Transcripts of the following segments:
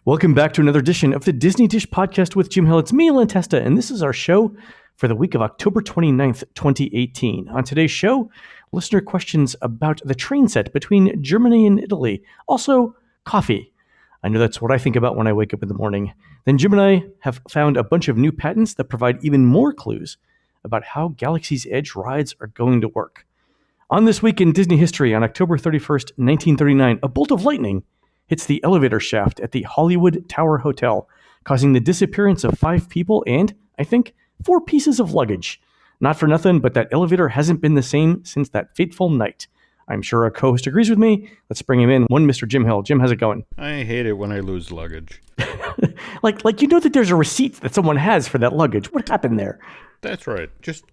Welcome back to another edition of the Disney Dish Podcast with Jim Hill. It's me, Testa, and this is our show for the week of October 29th, 2018. On today's show, listener questions about the train set between Germany and Italy. Also, coffee. I know that's what I think about when I wake up in the morning. Then Jim and I have found a bunch of new patents that provide even more clues about how Galaxy's Edge rides are going to work. On This Week in Disney History, on October 31st, 1939, a bolt of lightning hits the elevator shaft at the Hollywood Tower Hotel, causing the disappearance of 5 people and, I think, 4 pieces of luggage. Not for nothing, but that elevator hasn't been the same since that fateful night. I'm sure our co-host agrees with me. Let's bring him in. One Mr. Jim Hill. Jim, how's it going? I hate it when I lose luggage. like you know that there's a receipt that someone has for that luggage. What happened there? That's right. Just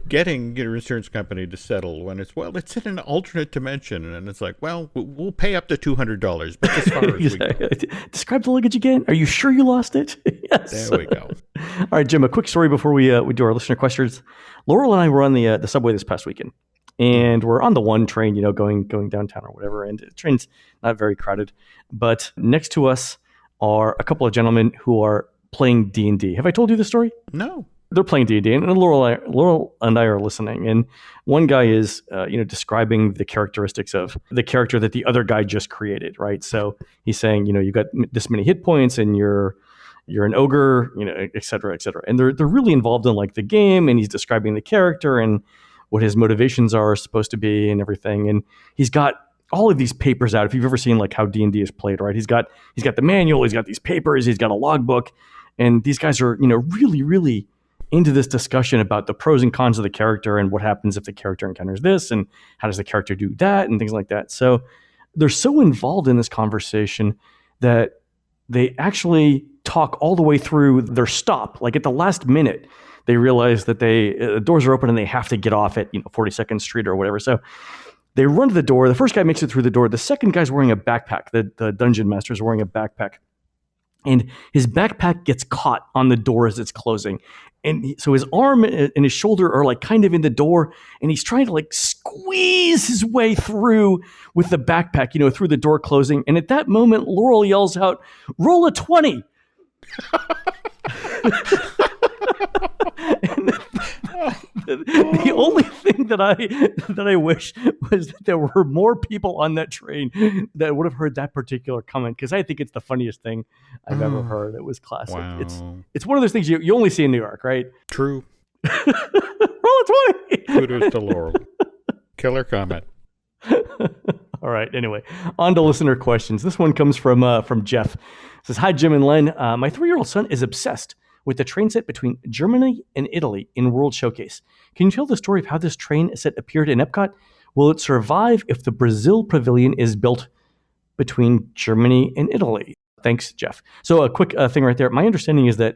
getting your insurance company to settle when it's in an alternate dimension, and it's like, well, we'll pay up to $200, but as far as we go. Describe the luggage again. Are you sure you lost it? Yes. There we go. All right, Jim, a quick story before we do our listener questions. Laurel and I were on the subway this past weekend, and we're on the one train, going downtown or whatever, and the train's not very crowded, but next to us are a couple of gentlemen who are playing D&D. Have I told you the story? No. They're playing D&D, and Laurel and I are listening. And one guy is, describing the characteristics of the character that the other guy just created, right? So he's saying, you've got this many hit points, and you're an ogre, et cetera, et cetera. And they're really involved in like the game, and he's describing the character and what his motivations are supposed to be and everything. And he's got all of these papers out. If you've ever seen like how D&D is played, right? He's got the manual, he's got these papers, he's got a logbook, and these guys are, really, really into this discussion about the pros and cons of the character and what happens if the character encounters this and how does the character do that and things like that. So they're so involved in this conversation that they actually talk all the way through their stop. Like at the last minute, they realize that the doors are open and they have to get off at 42nd Street or whatever. So they run to the door. The first guy makes it through the door. The second guy's wearing a backpack. The dungeon master is wearing a backpack. And his backpack gets caught on the door as it's closing. And so his arm and his shoulder are like kind of in the door, and he's trying to like squeeze his way through with the backpack, through the door closing. And at that moment, Laurel yells out, "Roll a 20." The only thing that I wish was that there were more people on that train that would have heard that particular comment, because I think it's the funniest thing I've ever heard. It was classic. Wow. It's one of those things you only see in New York, right? True. Roll a 20. Kudos to Laurel. Killer comment. All right. Anyway, on to listener questions. This one comes from Jeff. It says, "Hi, Jim and Len. My 3-year-old son is obsessed with the train set between Germany and Italy in World Showcase. Can you tell the story of how this train set appeared in Epcot? Will it survive if the Brazil Pavilion is built between Germany and Italy?" Thanks, Jeff. So a quick thing right there. My understanding is that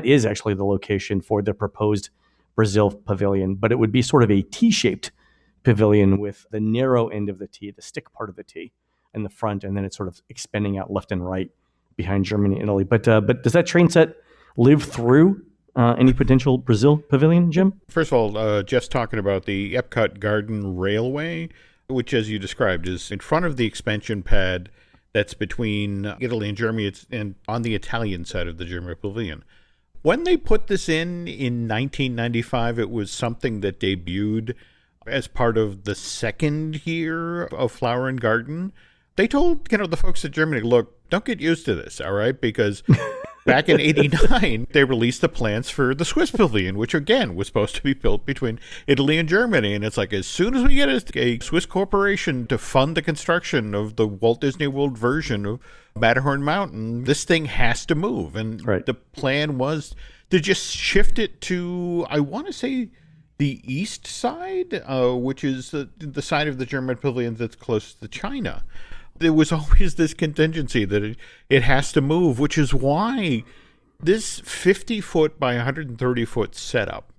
is actually the location for the proposed Brazil Pavilion, but it would be sort of a T-shaped pavilion with the narrow end of the T, the stick part of the T in the front, and then it's sort of expanding out left and right behind Germany and Italy. But does that train set live through any potential Brazil Pavilion, Jim? First of all, Jeff's talking about the Epcot Garden Railway, which, as you described, is in front of the expansion pad that's between Italy and Germany. It's on the Italian side of the German Pavilion. When they put this in 1995, it was something that debuted as part of the second year of Flower and Garden. They told the folks at Germany, look, don't get used to this, all right? Because back in 89, they released the plans for the Swiss Pavilion, which again was supposed to be built between Italy and Germany. And it's like, as soon as we get a Swiss corporation to fund the construction of the Walt Disney World version of Matterhorn Mountain, this thing has to move. And right. The plan was to just shift it to, I want to say, the east side, which is the side of the German Pavilion that's close to China. There was always this contingency that it has to move, which is why this 50-foot by 130-foot setup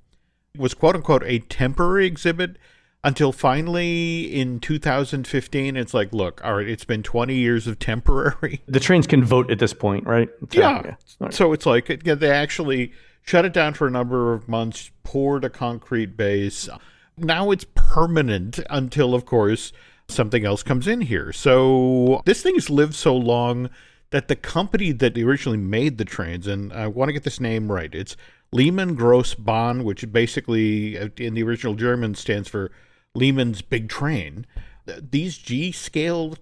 was, quote-unquote, a temporary exhibit until finally in 2015, it's like, look, all right, it's been 20 years of temporary. The trains can vote at this point, right? Yeah. Right. So it's like they actually shut it down for a number of months, poured a concrete base. Now it's permanent until, of course, something else comes in here. So this thing's lived so long that the company that originally made the trains, and I want to get this name right, it's Lehman Grossbahn, which basically in the original German stands for Lehman's Big Train. These G-scale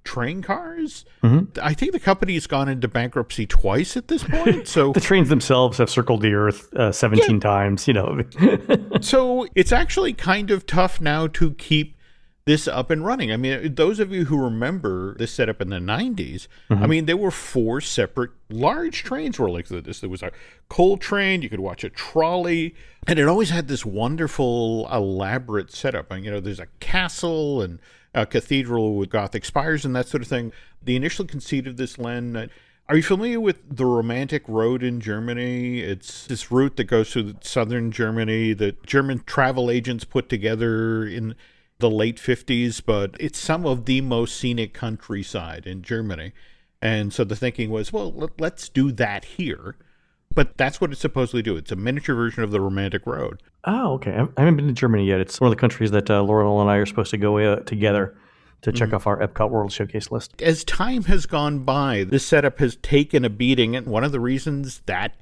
train cars, I think the company's gone into bankruptcy twice at this point. So the trains themselves have circled the Earth 17 times, So it's actually kind of tough now to keep this up and running. I mean, those of you who remember this setup in the 90s, I mean, there were 4 separate large trains rolling through this. There was a coal train, you could watch a trolley, and it always had this wonderful, elaborate setup. And, there's a castle and a cathedral with Gothic spires and that sort of thing. The initial conceit of this, Len, are you familiar with the Romantic Road in Germany? It's this route that goes through southern Germany that German travel agents put together in the late 50s, but it's some of the most scenic countryside in Germany. And so the thinking was, well, let's do that here. But that's what it's supposedly do. It's a miniature version of the Romantic Road. Oh, okay. I haven't been to Germany yet. It's one of the countries that Laurel and I are supposed to go together to check off our Epcot World Showcase list. As time has gone by, this setup has taken a beating, and one of the reasons that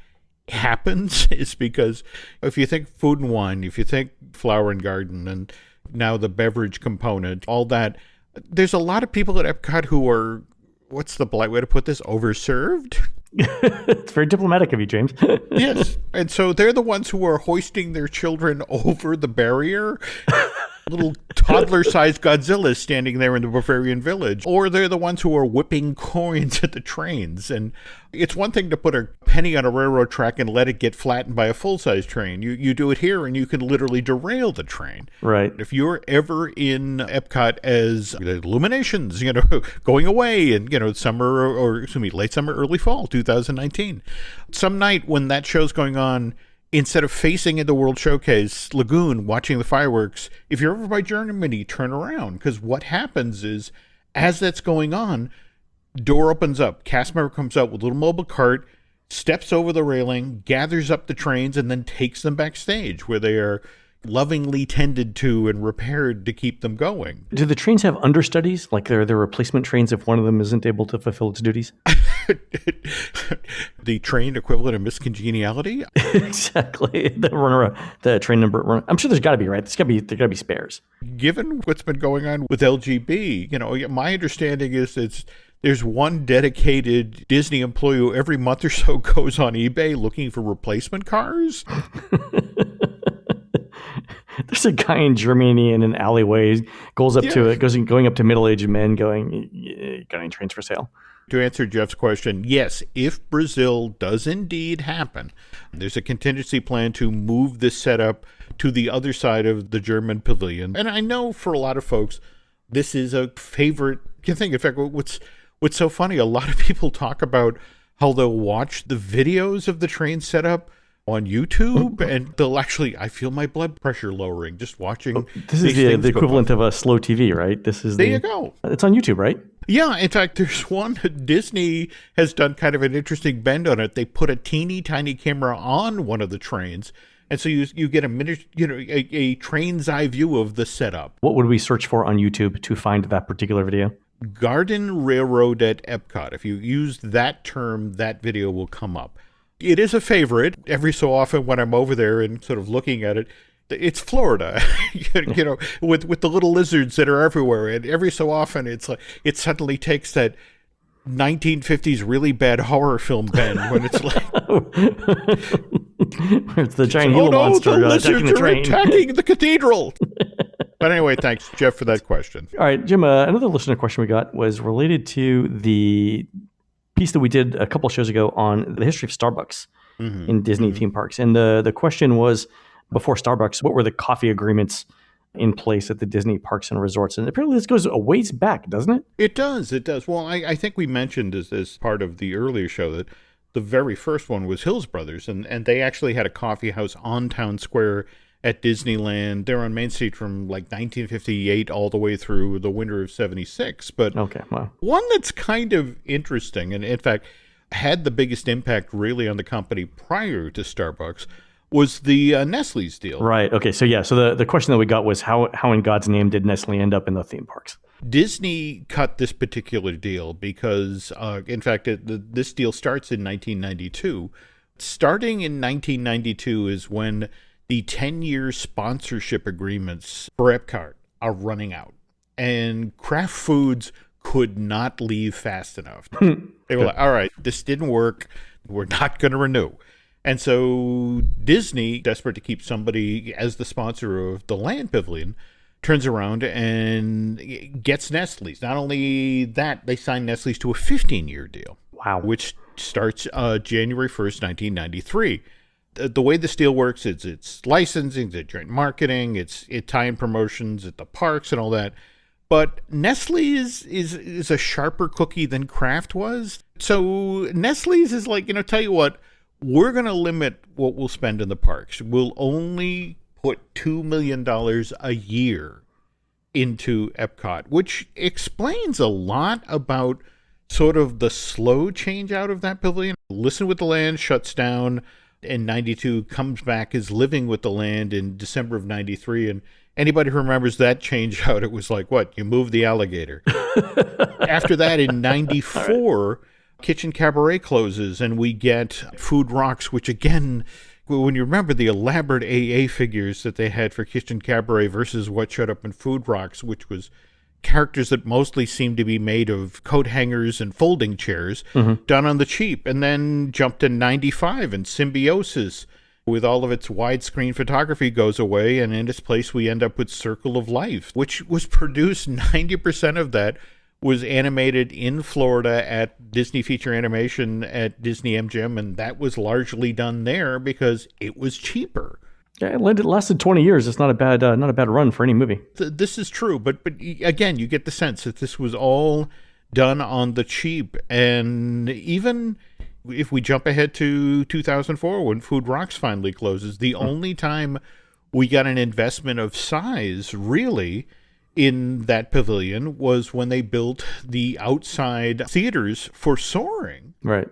happens is because if you think food and wine, if you think flower and garden, and now the beverage component, all that, there's a lot of people at Epcot who are, what's the polite way to put this, overserved? It's very diplomatic of you, James. Yes. And so they're the ones who are hoisting their children over the barrier. Little toddler-sized Godzillas standing there in the Bavarian village. Or they're the ones who are whipping coins at the trains. And it's one thing to put a penny on a railroad track and let it get flattened by a full-size train. You do it here and you can literally derail the train. Right. If you're ever in Epcot as Illuminations, going away in, summer or late summer, early fall, 2019. Some night when that show's going on, instead of facing into World Showcase Lagoon, watching the fireworks, if you're ever by Germany, turn around. Because what happens is, as that's going on, door opens up, cast member comes out with a little mobile cart, steps over the railing, gathers up the trains, and then takes them backstage, where they are lovingly tended to and repaired to keep them going. Do the trains have understudies? Like they're replacement trains if one of them isn't able to fulfill its duties? The train equivalent of Miss Congeniality? Exactly. The train number. I'm sure there's got to be, right? There got to be spares. Given what's been going on with LGB, my understanding is there's one dedicated Disney employee who every month or so goes on eBay looking for replacement cars. There's a guy in Germany in an alleyway, going up to middle-aged men going, got any trains for sale? To answer Jeff's question, yes, if Brazil does indeed happen, there's a contingency plan to move this setup to the other side of the German pavilion. And I know for a lot of folks, this is a favorite thing. In fact, what's so funny, a lot of people talk about how they'll watch the videos of the train setup on YouTube, and they'll actually, I feel my blood pressure lowering just watching. This is the equivalent of a slow TV, right? There you go. It's on YouTube, right? Yeah, in fact, there's one, Disney has done kind of an interesting bend on it. They put a teeny tiny camera on one of the trains, and so you get a minute, a train's eye view of the setup. What would we search for on YouTube to find that particular video? Garden Railroad at Epcot. If you use that term, that video will come up. It is a favorite. Every so often when I'm over there and sort of looking at it, it's Florida, with the little lizards that are everywhere. And every so often it's like, it suddenly takes that 1950s really bad horror film bend when it's like, it's the giant Gila monster the attacking the train. Attacking the cathedral. But anyway, thanks, Jeff, for that question. All right, Jim, another listener question we got was related to the piece that we did a couple shows ago on the history of Starbucks in Disney theme parks. And the question was, before Starbucks, what were the coffee agreements in place at the Disney parks and resorts? And apparently this goes a ways back, doesn't it? It does. Well, I think we mentioned as part of the earlier show that the very first one was Hills Brothers, and they actually had a coffee house on Town Square at Disneyland. They're on Main Street from like 1958 all the way through the winter of 76. But one that's kind of interesting, and in fact had the biggest impact really on the company prior to Starbucks, was the Nestle's deal. Right. Okay. So the question that we got was how in God's name did Nestle end up in the theme parks? Disney cut this particular deal because, in fact, this deal starts in 1992. Starting in 1992 is when the 10-year sponsorship agreements for Epcot are running out. And Kraft Foods could not leave fast enough. They were like, all right, this didn't work. We're not going to renew. And so Disney, desperate to keep somebody as the sponsor of the Land Pavilion, turns around and gets Nestle's. Not only that, they signed Nestle's to a 15-year deal. Wow. Which starts January 1st, 1993. The way this deal works is it's licensing, it's joint marketing, it's tie-in promotions at the parks and all that. But Nestle is a sharper cookie than Kraft was. So Nestle's is like, tell you what, we're going to limit what we'll spend in the parks. We'll only put $2 million a year into Epcot, which explains a lot about sort of the slow change out of that pavilion. Listen with the Land shuts down in 92, comes back, is living with the Land in December of 93. And anybody who remembers that change out, it was like, what? You move the alligator. After that, in 94, Kitchen Cabaret closes and we get Food Rocks, which again, when you remember the elaborate AA figures that they had for Kitchen Cabaret versus what showed up in Food Rocks, which was characters that mostly seemed to be made of coat hangers and folding chairs, done on the cheap. And then jumped to 95 and Symbiosis with all of its widescreen photography goes away, and in its place we end up with Circle of Life, which was produced, 90% of that was animated in Florida at Disney Feature Animation at Disney MGM, and that was largely done there because it was cheaper. Yeah, it lasted 20 years. It's not a bad run for any movie. This is true, but again, you get the sense that this was all done on the cheap. And even if we jump ahead to 2004, when Food Rocks finally closes, the only time we got an investment of size, really, in that pavilion was when they built the outside theaters for Soaring. Right.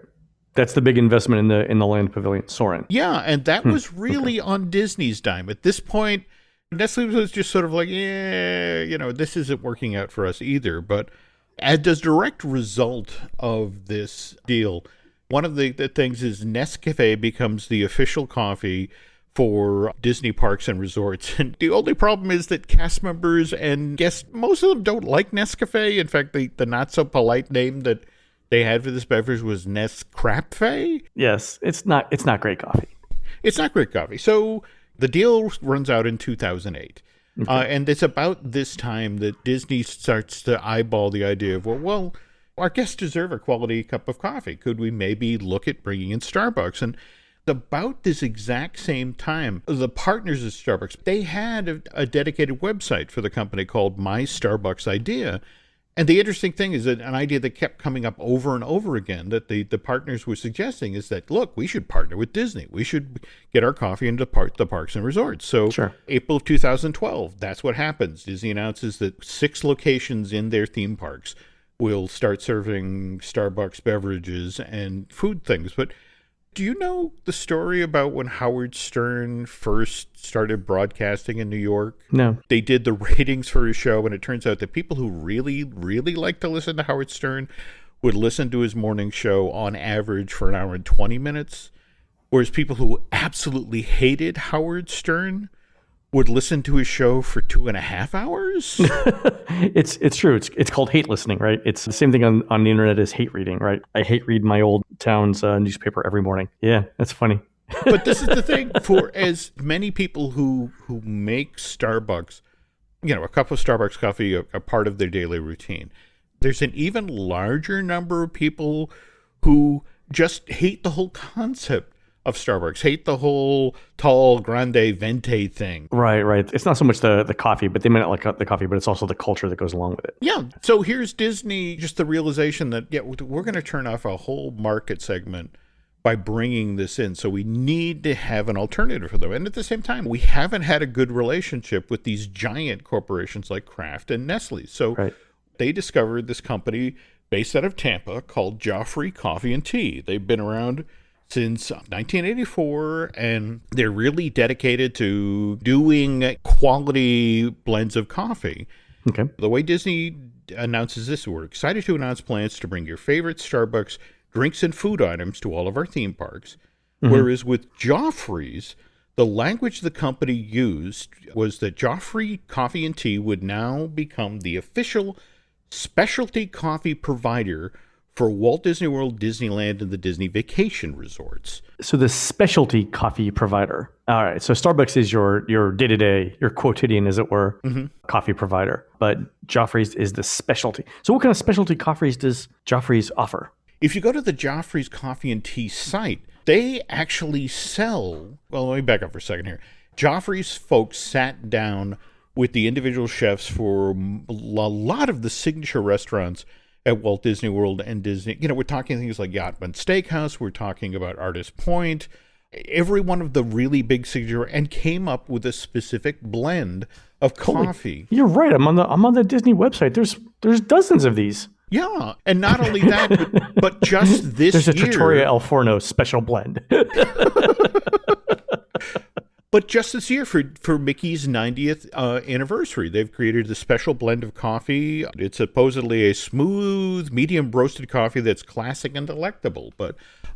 That's the big investment in the Land Pavilion, Soarin'. Yeah, and that was really on Disney's dime. At this point, Nestle was just sort of like, this isn't working out for us either. But as a direct result of this deal, one of the things is Nescafe becomes the official coffee for Disney parks and resorts. And the only problem is that cast members and guests, most of them don't like Nescafe. In fact, the not-so-polite name that they had for this beverage was Nescrapfe. Yes, it's not great coffee. It's not great coffee. So the deal runs out in 2008. Okay. And it's about this time that Disney starts to eyeball the idea of, well, our guests deserve a quality cup of coffee. Could we maybe look at bringing in Starbucks? And about this exact same time, the partners at Starbucks, they had a dedicated website for the company called My Starbucks Idea. And the interesting thing is that an idea that kept coming up over and over again that the partners were suggesting is that, look, we should partner with Disney. We should get our coffee into the parks and resorts. So sure. April of 2012, that's what happens. Disney announces that 6 locations in their theme parks will start serving Starbucks beverages and food things. But do you know the story about when Howard Stern first started broadcasting in New York? No. They did the ratings for his show, and it turns out that people who really, really like to listen to Howard Stern would listen to his morning show on average for an hour and 20 minutes, whereas people who absolutely hated Howard Stern would listen to his show for 2.5 hours. It's true. It's called hate listening, right? It's the same thing on the internet as hate reading, right? I hate read my old town's newspaper every morning. Yeah, that's funny. But this is the thing, for as many people who make Starbucks, a cup of Starbucks coffee a part of their daily routine, there's an even larger number of people who just hate the whole concept of Starbucks, hate the whole tall grande venti thing. Right. It's not so much the coffee, but they may not like the coffee, but it's also the culture that goes along with it. Yeah. So here's Disney, just the realization that, we're going to turn off a whole market segment by bringing this in. So we need to have an alternative for them. And at the same time, we haven't had a good relationship with these giant corporations like Kraft and Nestle. So they discovered this company based out of Tampa called Joffrey Coffee and Tea. They've been around since 1984, and they're really dedicated to doing quality blends of coffee. Okay. The way Disney announces this: "We're excited to announce plans to bring your favorite Starbucks drinks and food items to all of our theme parks." Whereas with Joffrey's, the language the company used was that Joffrey Coffee and Tea would now become the official specialty coffee provider for Walt Disney World, Disneyland, and the Disney Vacation Resorts. So the specialty coffee provider. All right. So Starbucks is your day-to-day, your quotidian, as it were, coffee provider. But Joffrey's is the specialty. So what kind of specialty coffees does Joffrey's offer? If you go to the Joffrey's Coffee and Tea site, they actually sell... Well, let me back up for a second here. Joffrey's folks sat down with the individual chefs for a lot of the signature restaurants at Walt Disney World and Disney. You know, we're talking things like Yachtman Steakhouse. We're talking about Artist Point. Every one of the really big signature, and came up with a specific blend of coffee. You're right. I'm on the Disney website. There's dozens of these. Yeah, and not only that, but just this year... There's a Trattoria El Forno special blend. But just this year, for Mickey's 90th anniversary, they've created a special blend of coffee. It's supposedly a smooth, medium roasted coffee that's classic and delectable.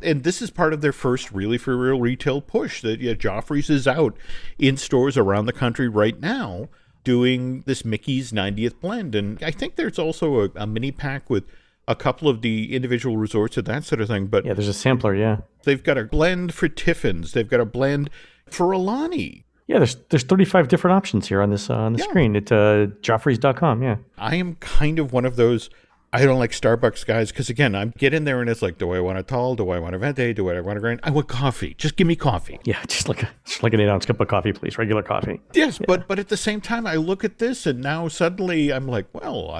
And this is part of their first really for real retail push. That Joffrey's is out in stores around the country right now doing this Mickey's 90th blend. And I think there's also a mini pack with a couple of the individual resorts and that sort of thing. But yeah, there's a sampler, yeah. They've got a blend for Tiffin's. They've got a blend for Alani. Yeah, there's 35 different options here on this on the screen at Joffreys.com, yeah. I am kind of one of those, I don't like Starbucks guys, because again, I get in there and it's like, do I want a tall? Do I want a venti? Do I want a grain? I want coffee. Just give me coffee. Yeah, just like an 8-ounce cup of coffee, please. Regular coffee. Yes, yeah. but at the same time, I look at this and now suddenly I'm like, well,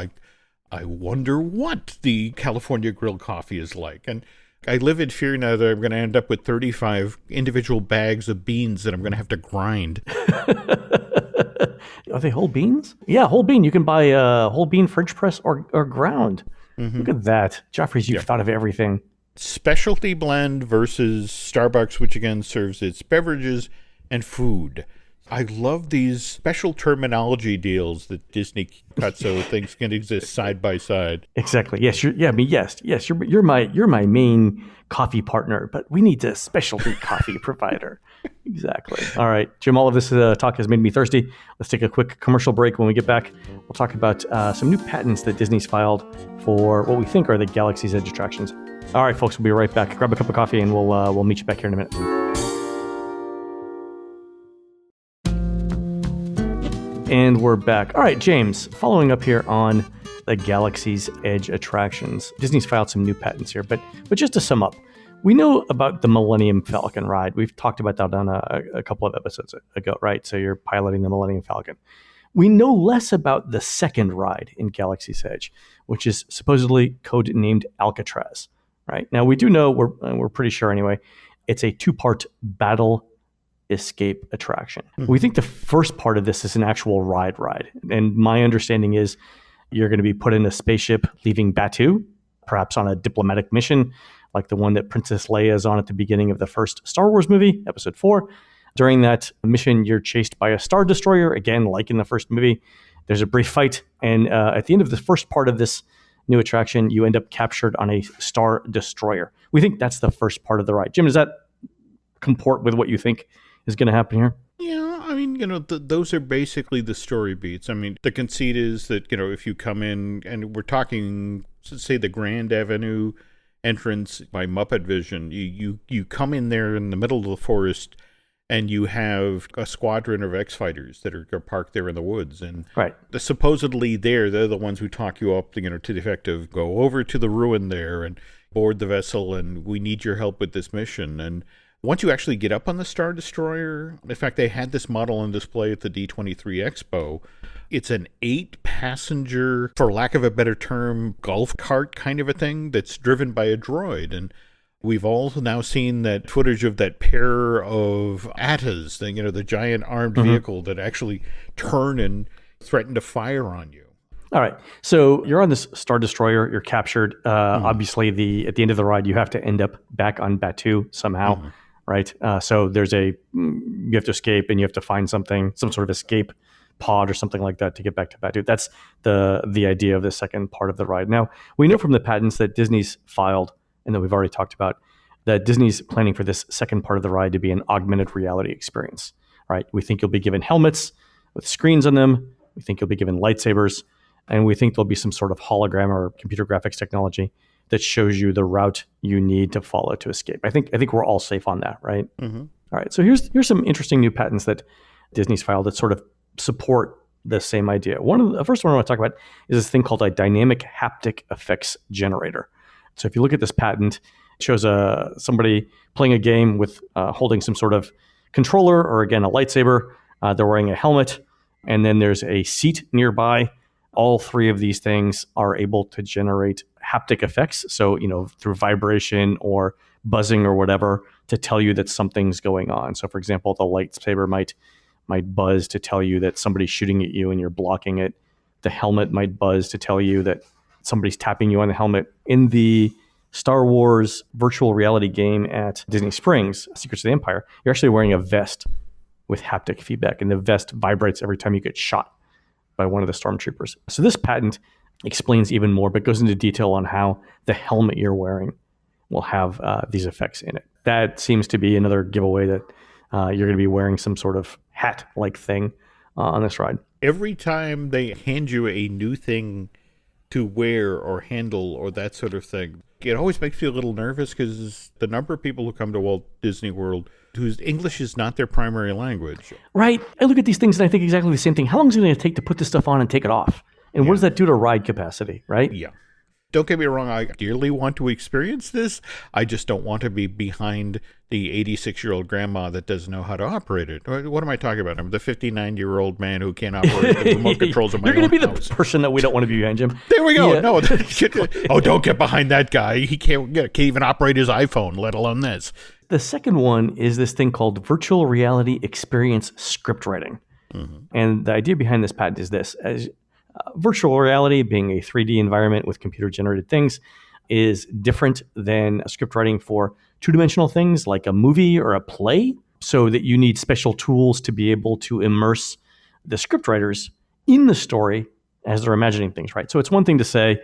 I wonder what the California grilled coffee is like. And I live in fear now that I'm going to end up with 35 individual bags of beans that I'm going to have to grind. Are they whole beans? Yeah, whole bean. You can buy whole bean French press or ground. Look at that. Joffrey's, you've thought of everything. Specialty blend versus Starbucks, which again serves its beverages and food. I love these special terminology deals that Disney cut so things can exist side by side. Exactly. Yes. Yes. You're my main coffee partner, but we need a specialty coffee provider. Exactly. All right, Jim. All of this talk has made me thirsty. Let's take a quick commercial break. When we get back, we'll talk about some new patents that Disney's filed for what we think are the Galaxy's Edge attractions. All right, folks. We'll be right back. Grab a cup of coffee, and we'll meet you back here in a minute. And we're back. All right, James, following up here on the Galaxy's Edge attractions. Disney's filed some new patents here, but just to sum up, we know about the Millennium Falcon ride. We've talked about that on a couple of episodes ago, right? So you're piloting the Millennium Falcon. We know less about the second ride in Galaxy's Edge, which is supposedly code-named Alcatraz, right? Now, we do know, we're pretty sure anyway, it's a two-part battle escape attraction. We think the first part of this is an actual ride. And my understanding is you're going to be put in a spaceship leaving Batuu, perhaps on a diplomatic mission, like the one that Princess Leia is on at the beginning of the first Star Wars movie, Episode 4. During that mission, you're chased by a Star Destroyer, again, like in the first movie. There's a brief fight, and at the end of the first part of this new attraction, you end up captured on a Star Destroyer. We think that's the first part of the ride. Jim, does that comport with what you think is going to happen here? Yeah, I mean, those are basically the story beats. I mean, the conceit is that, if you come in, and we're talking, say, the Grand Avenue entrance by Muppet Vision, you come in there in the middle of the forest, and you have a squadron of X-Fighters that are parked there in the woods. And supposedly they're the ones who talk you up, to the effect of, go over to the ruin there and board the vessel, and we need your help with this mission. And once you actually get up on the Star Destroyer, in fact, they had this model on display at the D23 Expo. It's an 8-passenger, for lack of a better term, golf cart kind of a thing that's driven by a droid. And we've all now seen that footage of that pair of ATAs, the giant armed vehicle that actually turn and threaten to fire on you. All right. So you're on this Star Destroyer. You're captured. Obviously, at the end of the ride, you have to end up back on Batuu somehow. Right. So you have to escape, and you have to find some sort of escape pod or something like that to get back to Batu. That's the idea of the second part of the ride. Now, we know from the patents that Disney's filed, and that we've already talked about, that Disney's planning for this second part of the ride to be an augmented reality experience, right? We think you'll be given helmets with screens on them. We think you'll be given lightsabers, and we think there'll be some sort of hologram or computer graphics technology that shows you the route you need to follow to escape. I think we're all safe on that, right? Mm-hmm. All right. So here's some interesting new patents that Disney's filed that sort of support the same idea. The first one I want to talk about is this thing called a dynamic haptic effects generator. So if you look at this patent, it shows somebody playing a game with holding some sort of controller or, again, a lightsaber. They're wearing a helmet, and then there's a seat nearby. All three of these things are able to generate haptic effects. So, through vibration or buzzing or whatever, to tell you that something's going on. So, for example, the lightsaber might buzz to tell you that somebody's shooting at you and you're blocking it. The helmet might buzz to tell you that somebody's tapping you on the helmet. In the Star Wars virtual reality game at Disney Springs, Secrets of the Empire, you're actually wearing a vest with haptic feedback, and the vest vibrates every time you get shot by one of the stormtroopers. So this patent explains even more, but goes into detail on how the helmet you're wearing will have these effects in it. That seems to be another giveaway that you're going to be wearing some sort of hat-like thing on this ride. Every time they hand you a new thing to wear or handle or that sort of thing, it always makes you a little nervous, because the number of people who come to Walt Disney World whose English is not their primary language. Right. I look at these things and I think exactly the same thing. How long is it going to take to put this stuff on and take it off? And what does that do to ride capacity, right? Yeah. Don't get me wrong, I dearly want to experience this. I just don't want to be behind the 86-year-old grandma that doesn't know how to operate it. What am I talking about? I'm the 59-year-old man who can't operate the remote controls of my own house. You're going to be the person that we don't want to be behind, Jim. There we go. Yeah. No, don't get behind that guy. He can't even operate his iPhone, let alone this. The second one is this thing called virtual reality experience script writing. Mm-hmm. And the idea behind this patent is this. Virtual reality, being a 3D environment with computer-generated things, is different than script writing for two-dimensional things like a movie or a play, so that you need special tools to be able to immerse the script writers in the story as they're imagining things, right? So it's one thing to say,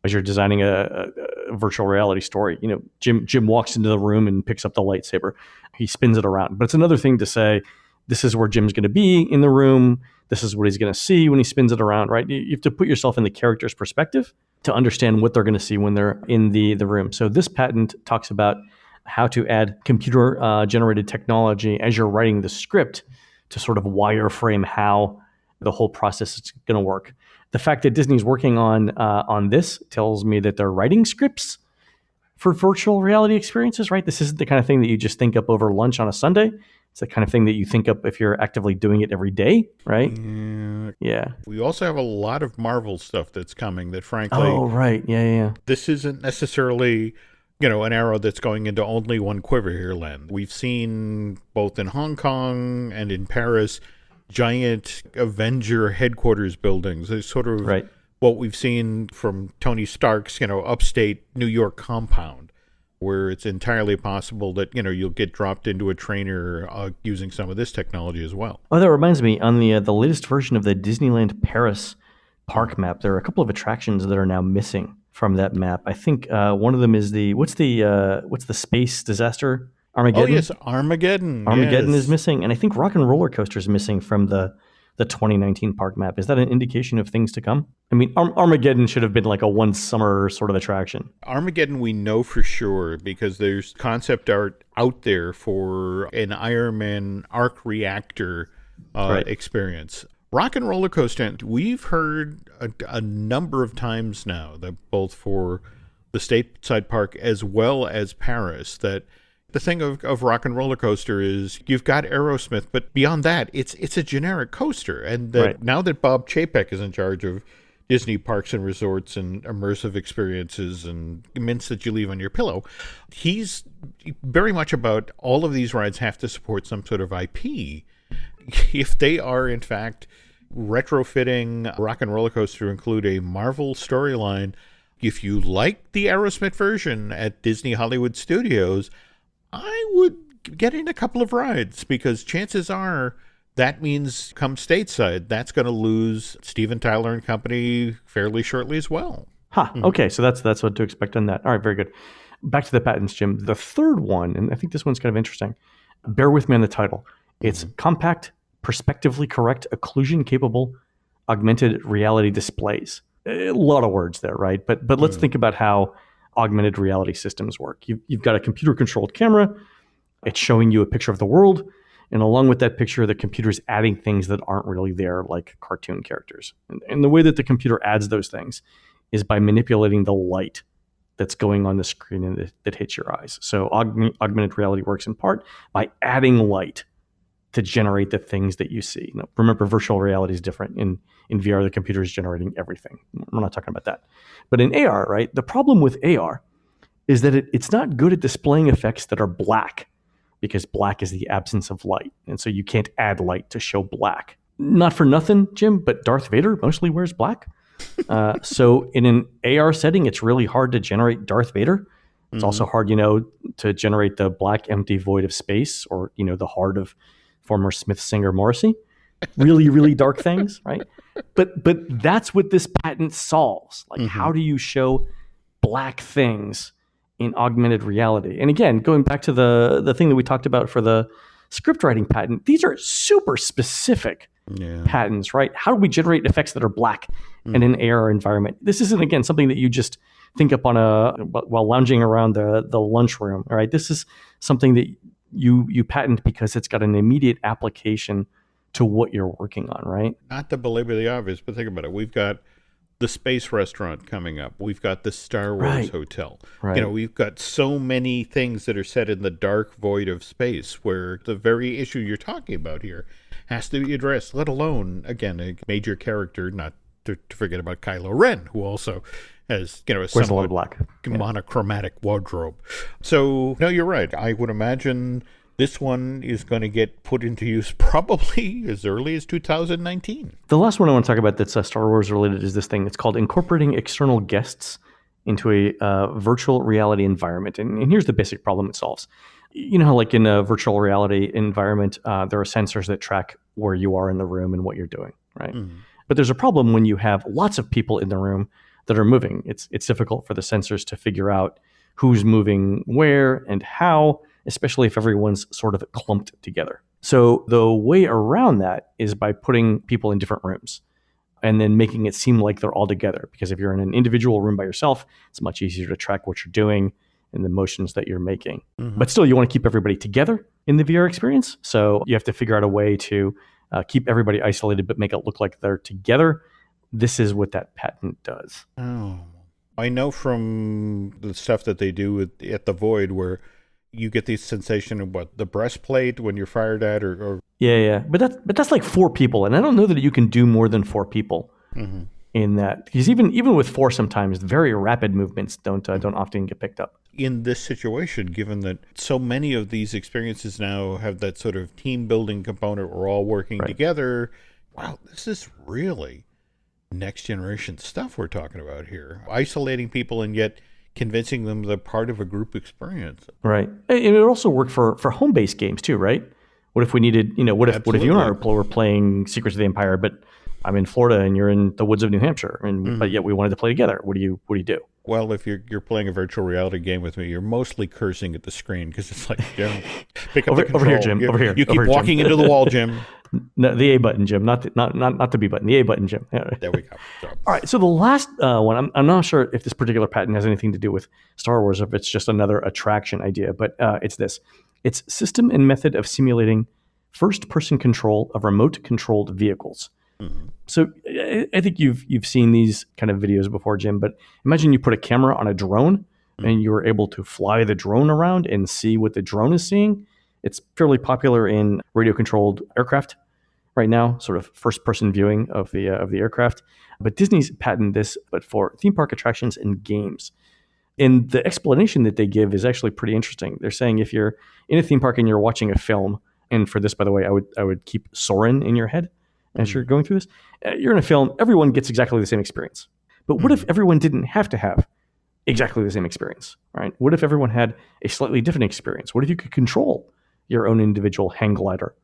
as you're designing a virtual reality story, Jim walks into the room and picks up the lightsaber. He spins it around. But it's another thing to say, this is where Jim's going to be in the room. This is what he's going to see when he spins it around, right? You have to put yourself in the character's perspective to understand what they're going to see when they're in the room. So this patent talks about how to add computer-generated technology as you're writing the script to sort of wireframe how the whole process is going to work. The fact that Disney's working on this tells me that they're writing scripts for virtual reality experiences, right? This isn't the kind of thing that you just think up over lunch on a Sunday. It's the kind of thing that you think up if you're actively doing it every day, right? Yeah. We also have a lot of Marvel stuff that's coming that, frankly... Oh, right. Yeah. This isn't necessarily, an arrow that's going into only one quiver here, Len. We've seen, both in Hong Kong and in Paris, giant Avenger headquarters buildings. It's sort of what we've seen from Tony Stark's, upstate New York compound, where it's entirely possible that, you'll get dropped into a trainer using some of this technology as well. Oh, that reminds me, on the latest version of the Disneyland Paris park map, there are a couple of attractions that are now missing from that map. I think one of them is what's the space disaster? Armageddon? Oh, yes, Armageddon. Armageddon is missing, and I think Rock and Roller Coaster is missing from the 2019 park map. Is that an indication of things to come? I mean, Armageddon should have been like a one summer sort of attraction. Armageddon we know for sure, because there's concept art out there for an Iron Man arc reactor experience. Rock and Roller Coaster, we've heard a number of times now, that both for the stateside park as well as Paris, that the thing of Rock and Roller Coaster is you've got Aerosmith, but beyond that, it's a generic coaster. And that now that Bob Chapek is in charge of Disney Parks and Resorts and immersive experiences and mints that you leave on your pillow, he's very much about all of these rides have to support some sort of IP. If they are, in fact, retrofitting Rock and Roller Coaster to include a Marvel storyline, if you like the Aerosmith version at Disney Hollywood Studios, I would get in a couple of rides, because chances are that means come stateside, that's going to lose Steven Tyler and company fairly shortly as well. Okay, so that's what to expect on that. All right, very good. Back to the patents, Jim. The third one, and I think this one's kind of interesting. Bear with me on the title. It's compact, perspectively correct, occlusion-capable, augmented reality displays. A lot of words there, right? But let's think about how augmented reality systems work. You've got a computer-controlled camera. It's showing you a picture of the world. And along with that picture, the computer's adding things that aren't really there, like cartoon characters. And the way that the computer adds those things is by manipulating the light that's going on the screen and that hits your eyes. So augmented reality works in part by adding light to generate the things that you see. Now, remember, virtual reality is different. In VR, the computer is generating everything. We're not talking about that. But in AR, right, the problem with AR is that it's not good at displaying effects that are black, because black is the absence of light. And so you can't add light to show black. Not for nothing, Jim, but Darth Vader mostly wears black. So in an AR setting, it's really hard to generate Darth Vader. It's also hard, to generate the black empty void of space, or, the heart of former Smith singer Morrissey. Really, really dark things, right? But that's what this patent solves. Like, how do you show black things in augmented reality? And again, going back to the thing that we talked about for the script writing patent, these are super specific patents, right? How do we generate effects that are black in an AR environment? This isn't, again, something that you just think up while lounging around the lunchroom, all right? This is something that you patent because it's got an immediate application to what you're working on, right? Not to belabor the obvious, but think about it. We've got the space restaurant coming up. We've got the Star Wars hotel. Right. We've got so many things that are set in the dark void of space, where the very issue you're talking about here has to be addressed, let alone, again, a major character, not to forget about Kylo Ren, who also has, a somewhat black monochromatic wardrobe. So, no, you're right. I would imagine this one is going to get put into use probably as early as 2019. The last one I want to talk about that's Star Wars related is this thing. It's called incorporating external guests into a virtual reality environment. And here's the basic problem it solves. How like in a virtual reality environment, there are sensors that track where you are in the room and what you're doing, right? But there's a problem when you have lots of people in the room that are moving. It's difficult for the sensors to figure out who's moving where and how, especially if everyone's sort of clumped together. So the way around that is by putting people in different rooms and then making it seem like they're all together. Because if you're in an individual room by yourself, it's much easier to track what you're doing and the motions that you're making. But still, you want to keep everybody together in the VR experience. So you have to figure out a way to keep everybody isolated but make it look like they're together. This is what that patent does. Oh, I know from the stuff that they do at the Void, where you get the sensation of the breastplate when you're fired at, or yeah. But that's like 4 people, and I don't know that you can do more than 4 people in that, because even with 4, sometimes very rapid movements don't often get picked up. In this situation, given that so many of these experiences now have that sort of team building component, we're all working together. Wow, this is really next generation stuff we're talking about here. Isolating people and yet convincing them they're part of a group experience. Right. And it would also work for home-based games too, right? What if we needed, what if you and I were playing Secrets of the Empire, but I'm in Florida and you're in the woods of New Hampshire, but yet we wanted to play together. What do you do? Well, if you're playing a virtual reality game with me, you're mostly cursing at the screen because it's like, Jim, pick up the control. Over here, Jim. Over here. You keep walking Jim. into the wall, Jim. No, the A button, Jim, not the B button. The A button, Jim. There we go. So. All right. So the last one, I'm not sure if this particular patent has anything to do with Star Wars, or if it's just another attraction idea, but it's this. It's system and method of simulating first-person control of remote-controlled vehicles. So I think you've seen these kind of videos before, Jim, but imagine you put a camera on a drone and you were able to fly the drone around and see what the drone is seeing. It's fairly popular in radio-controlled aircraft right now, sort of first-person viewing of the aircraft. But Disney's patented this, but for theme park attractions and games. And the explanation that they give is actually pretty interesting. They're saying if you're in a theme park and you're watching a film, and for this, by the way, I would keep Soren in your head as you're going through this. You're in a film, everyone gets exactly the same experience. But what if everyone didn't have to have exactly the same experience, right? What if everyone had a slightly different experience? What if you could control your own individual hang glider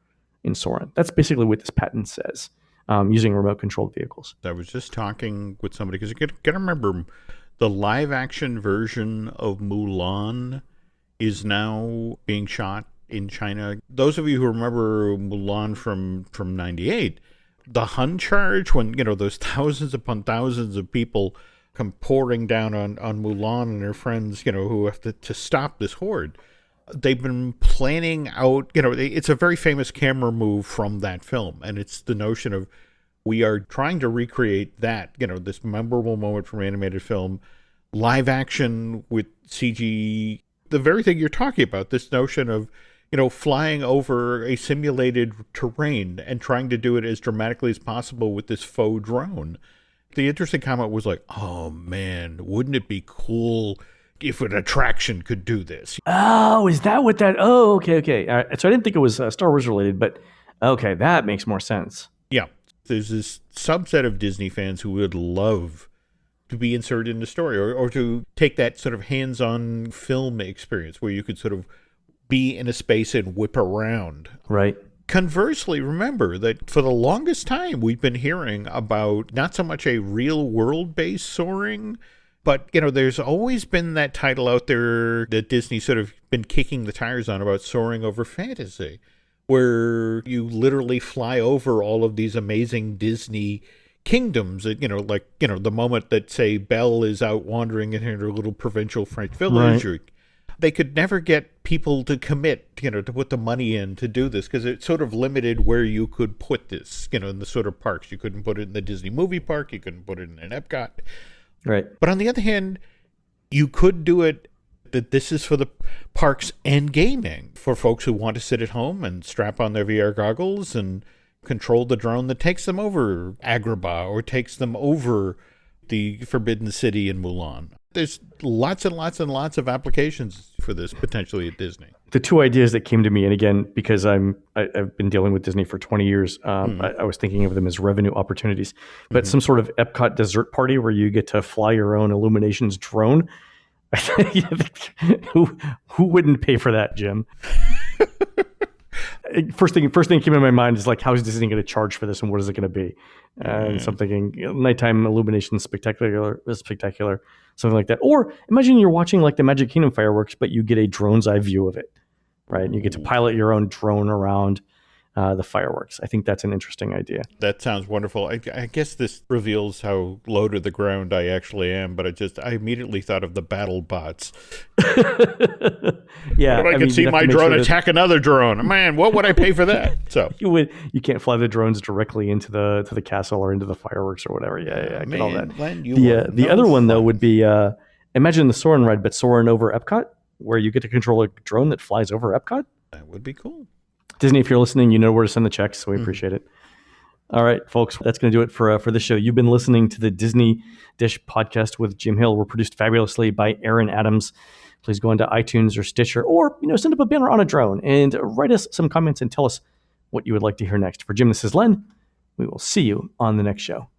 in Soarin'. That's basically what this patent says, using remote-controlled vehicles. I was just talking with somebody, because you got to remember, the live-action version of Mulan is now being shot in China. Those of you who remember Mulan from 98, the Hun charge, when, those thousands upon thousands of people come pouring down on Mulan and her friends, who have to stop this horde. They've been planning out, it's a very famous camera move from that film. And it's the notion of, we are trying to recreate that, this memorable moment from animated film, live action with CG, the very thing you're talking about, this notion of, flying over a simulated terrain and trying to do it as dramatically as possible with this faux drone. The interesting comment was like, oh man, wouldn't it be cool if an attraction could do this? Oh, is that what that? Oh, okay. All right. So I didn't think it was Star Wars related, but okay, that makes more sense. Yeah. There's this subset of Disney fans who would love to be inserted in the story, or to take that sort of hands-on film experience where you could sort of be in a space and whip around. Right. Conversely, remember that for the longest time, we've been hearing about not so much a real world-based soaring, but, there's always been that title out there that Disney sort of been kicking the tires on about soaring over fantasy, where you literally fly over all of these amazing Disney kingdoms, the moment that, say, Belle is out wandering in her little provincial French village, right. They could never get people to commit, to put the money in to do this, because it sort of limited where you could put this, in the sort of parks. You couldn't put it in the Disney movie park. You couldn't put it in an Epcot. Right. But on the other hand, you could do it that this is for the parks and gaming, for folks who want to sit at home and strap on their VR goggles and control the drone that takes them over Agrabah or takes them over the Forbidden City in Mulan. There's lots and lots and lots of applications for this potentially at Disney. The two ideas that came to me, and again, because I've been dealing with Disney for 20 years, I was thinking of them as revenue opportunities. But some sort of Epcot dessert party where you get to fly your own Illuminations drone. Who wouldn't pay for that, Jim? First thing came in my mind is like, how is Disney going to charge for this, and what is it going to be? And so I'm thinking, nighttime illumination spectacular, something like that. Or imagine you're watching like the Magic Kingdom fireworks, but you get a drone's eye view of it, right? And you get to pilot your own drone around the fireworks. I think that's an interesting idea. That sounds wonderful. I guess this reveals how low to the ground I actually am, but I immediately thought of the battle bots. Yeah, I could see my drone attack another drone. Man, what would I pay for that? So you can't fly the drones directly into the castle or into the fireworks or whatever. Yeah, I get all that. The other one though would be imagine the Soarin' ride, but Soarin' over Epcot, where you get to control a drone that flies over Epcot. That would be cool. Disney, if you're listening, you know where to send the checks, so we appreciate it. All right, folks, that's going to do it for this show. You've been listening to the Disney Dish podcast with Jim Hill. We're produced fabulously by Aaron Adams. Please go into iTunes or Stitcher, or send up a banner on a drone and write us some comments and tell us what you would like to hear next. For Jim, this is Len. We will see you on the next show.